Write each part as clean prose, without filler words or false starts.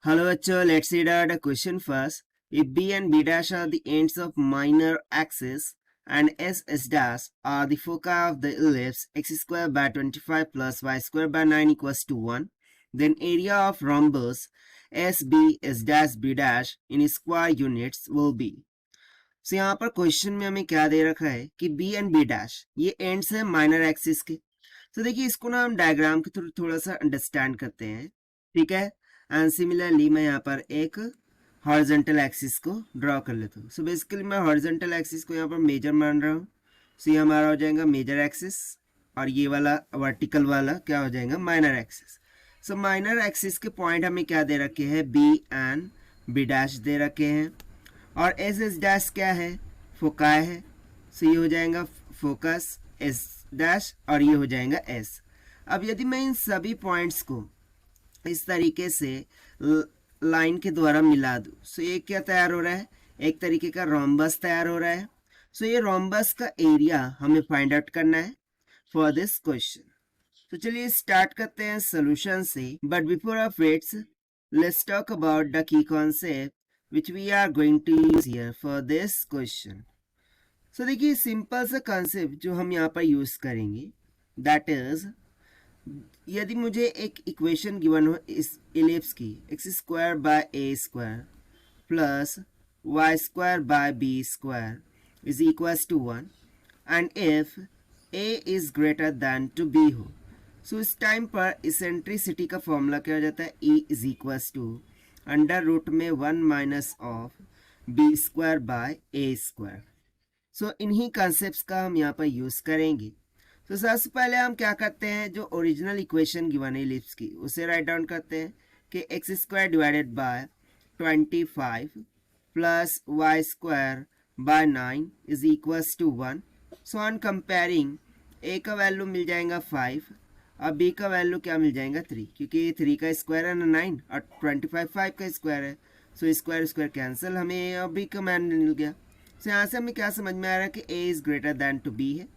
Hello, bachcho, let's read out the question first. If B and B dash are the ends of minor axis and S dash are the foci of the ellipse x square by 25 plus y square by 9 equals to 1, then area of rhombus SB S dash B dash in square units will be. So यहाँ पर question में हमें क्या दे रखा है कि B and B dash ये ends है माइनर एक्सिस के. तो देखिए इसको ना हम डायग्राम के थ्रू थोड़ा सा अंडरस्टैंड करते हैं, ठीक है. एंड सिमिलरली मैं यहाँ पर एक हॉरिजॉन्टल एक्सिस को ड्रॉ कर लेता हूँ. सो बेसिकली मैं हॉरिजॉन्टल एक्सिस को यहाँ पर मेजर मान रहा हूँ. सो ये हमारा हो जाएगा मेजर एक्सिस और ये वाला वर्टिकल वाला क्या हो जाएगा माइनर एक्सिस. सो माइनर एक्सिस के पॉइंट हमें क्या दे रखे हैं बी एंड बी डैश दे रखे हैं और एस एस डैश क्या है फोकाई है. सो ये हो जाएगा फोकस एस डैश और ये हो जाएगा एस. अब यदि मैं इन सभी पॉइंट्स को इस तरीके से लाइन के द्वारा मिला दूं, सो ये क्या तैयार हो रहा है, एक तरीके का रोम्बस तैयार हो रहा है. सो ये रोम्बस का एरिया हमें फाइंड आउट करना है फॉर दिस क्वेश्चन. तो चलिए स्टार्ट करते हैं सोल्यूशन से. But before of its let's talk about the key concept which we are going to use here for this question. So देखिए सिंपल सा कॉन्सेप्ट जो हम यहाँ पर यूज करेंगे दैट इज, यदि मुझे एक इक्वेशन गिवन हो इस इलिप्स की x square by a square plus y square by b square is equals to 1 and if a is greater than to b हो, सो इस टाइम पर इसेंट्रिसिटी का फॉर्मूला क्या हो जाता है, e is equals to under root में 1 minus of b square by a square. So इन्हीं कॉन्सेप्ट्स का हम यहाँ पर यूज करेंगे. तो सबसे पहले हम क्या करते हैं, जो ओरिजिनल इक्वेशन गिवन है इलिप्स की उसे राइट डाउन करते हैं कि x square divided by 25 plus y square by 9 is equals to 1. So on comparing a का वैल्यू मिल जाएगा 5 और बी का वैल्यू क्या मिल जाएगा 3, क्योंकि 3 का स्क्वायर है ना 9 और 25 5 का स्क्वायर है. सो स्क्वायर स्क्वायर कैंसिल, हमें अब बी का मान मिल गया. सो यहाँ से हमें क्या समझ में आ रहा है कि a is greater than to b है.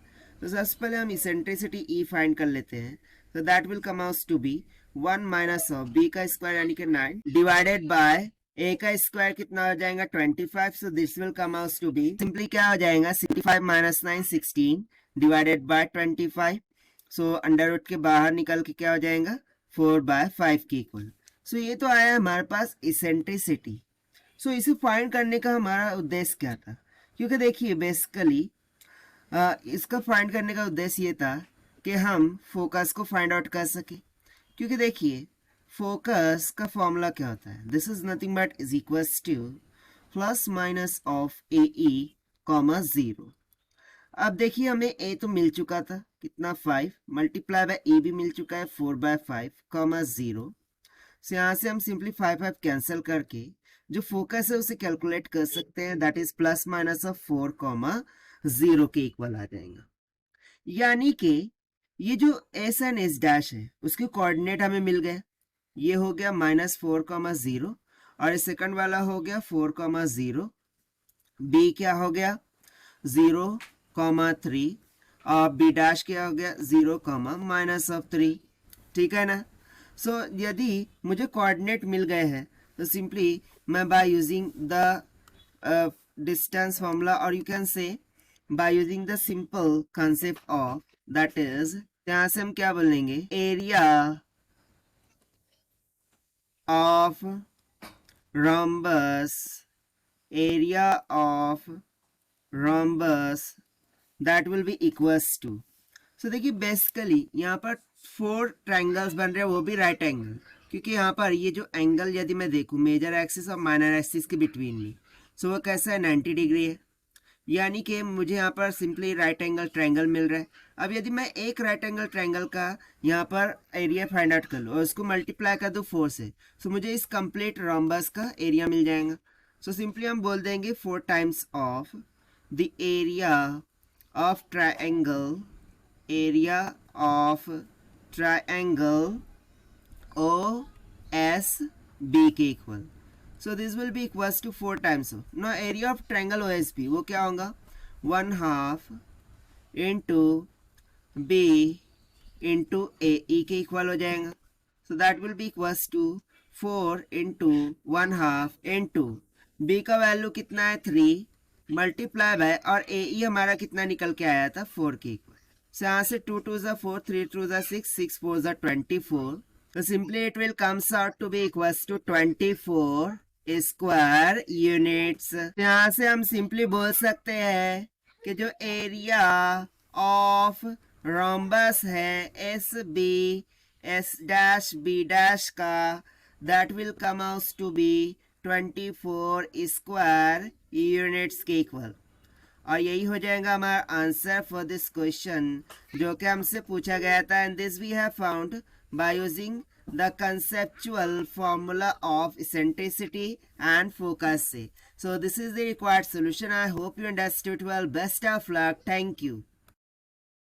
तो सबसे पहले हम इसेंट्रिसिटी ई फाइंड कर लेते हैं. तो that will come out to be 1 minus of b का स्क्वायर यानी कि 9 डिवाइडेड बाय ए का स्क्वायर कितना हो जाएगा 25. So this will come out to be simply क्या हो जाएगा 65 minus 9 16 divided by 25. So under root के बाहर निकल के क्या हो जाएगा 4/5 के इक्वल. सो ये तो आया हमारे पास इसेंट्रिसिटी. सो इसे फाइंड करने का हमारा उद्देश्य क्या था, क्योंकि देखिए बेसिकली इसका फाइंड करने का उद्देश्य ये था कि हम फोकस को फाइंड आउट कर सके. क्योंकि देखिए फोकस का फॉर्मूला क्या होता है, this is nothing but is equals two plus minus of A E comma 0. अब देखिए हमें ए तो मिल चुका था कितना 5 मल्टीप्लाई बाय ए भी मिल चुका है 4/5 कॉमा 0. सो यहाँ से हम सिंपली 5 5 कैंसिल करके जो फोकस है उसे कैलकुलेट कर सकते हैं, that is plus minus of 4 comma 0 के इक्वल आ जाएगा. यानी कि ये जो एस एंड एस डैश है उसके कोऑर्डिनेट हमें मिल गए. ये हो गया -4 कॉमा 0 और ये सेकंड वाला हो गया 4 कॉमा 0. बी क्या हो गया 0 कॉमा 3 और बी डैश क्या हो गया 0 कॉमा माइनस ऑफ 3. ठीक है ना. सो यदि मुझे कोऑर्डिनेट मिल गए हैं तो सिंपली मैं by using the distance formula और you can say by using the simple concept of, that is, यहाँ से हम क्या बोलेंगे, area of rhombus, area of rhombus that will be equals to. so देखिए बेसिकली यहाँ पर 4 ट्रायंगल्स बन रहे हैं, वो भी राइट एंगल, क्योंकि यहाँ पर ये जो एंगल यदि मैं देखूँ मेजर एक्सिस और माइनर एक्सिस के बिटवीन में, सो वो कैसा है 90 डिग्री है. यानी कि मुझे यहाँ पर सिंपली राइट एंगल ट्रायंगल मिल रहा है. अब यदि मैं एक राइट एंगल ट्रायंगल का यहाँ पर एरिया फाइंड आउट कर लूँ और उसको मल्टीप्लाई कर दूँ 4 से, सो मुझे इस कंप्लीट रोम्बस का एरिया मिल जाएगा. सो सिंपली हम बोल देंगे 4 times of the area of triangle, area of triangle O S B के equal. So this will be equals to 4 times of, now area of triangle OSB वो क्या होगा 1/2 into B into AE के equal हो जाएगा. So that will be equals to 4 into 1/2 into b का value कितना है 3 मल्टीप्लाई बाय और ए ई हमारा कितना निकल के आया था 4 के इक्वल। So यहाँ से 2 2 is 4, 3 2 is 6, 6 4 is 24. So simply it will comes out to be equals to 24 square units. यहाँ से हम simply बोल सकते हैं कि जो एरिया ऑफ रोम्बस है S B S dash B dash का that will come out to be 24 square units के इक्वल। और यही हो जाएगा हमारा आंसर फॉर दिस क्वेश्चन जो कि हमसे पूछा गया था। And this we have found by using the conceptual formula of eccentricity and focus से। So this is the required solution. I hope you understood well. Best of luck. Thank you.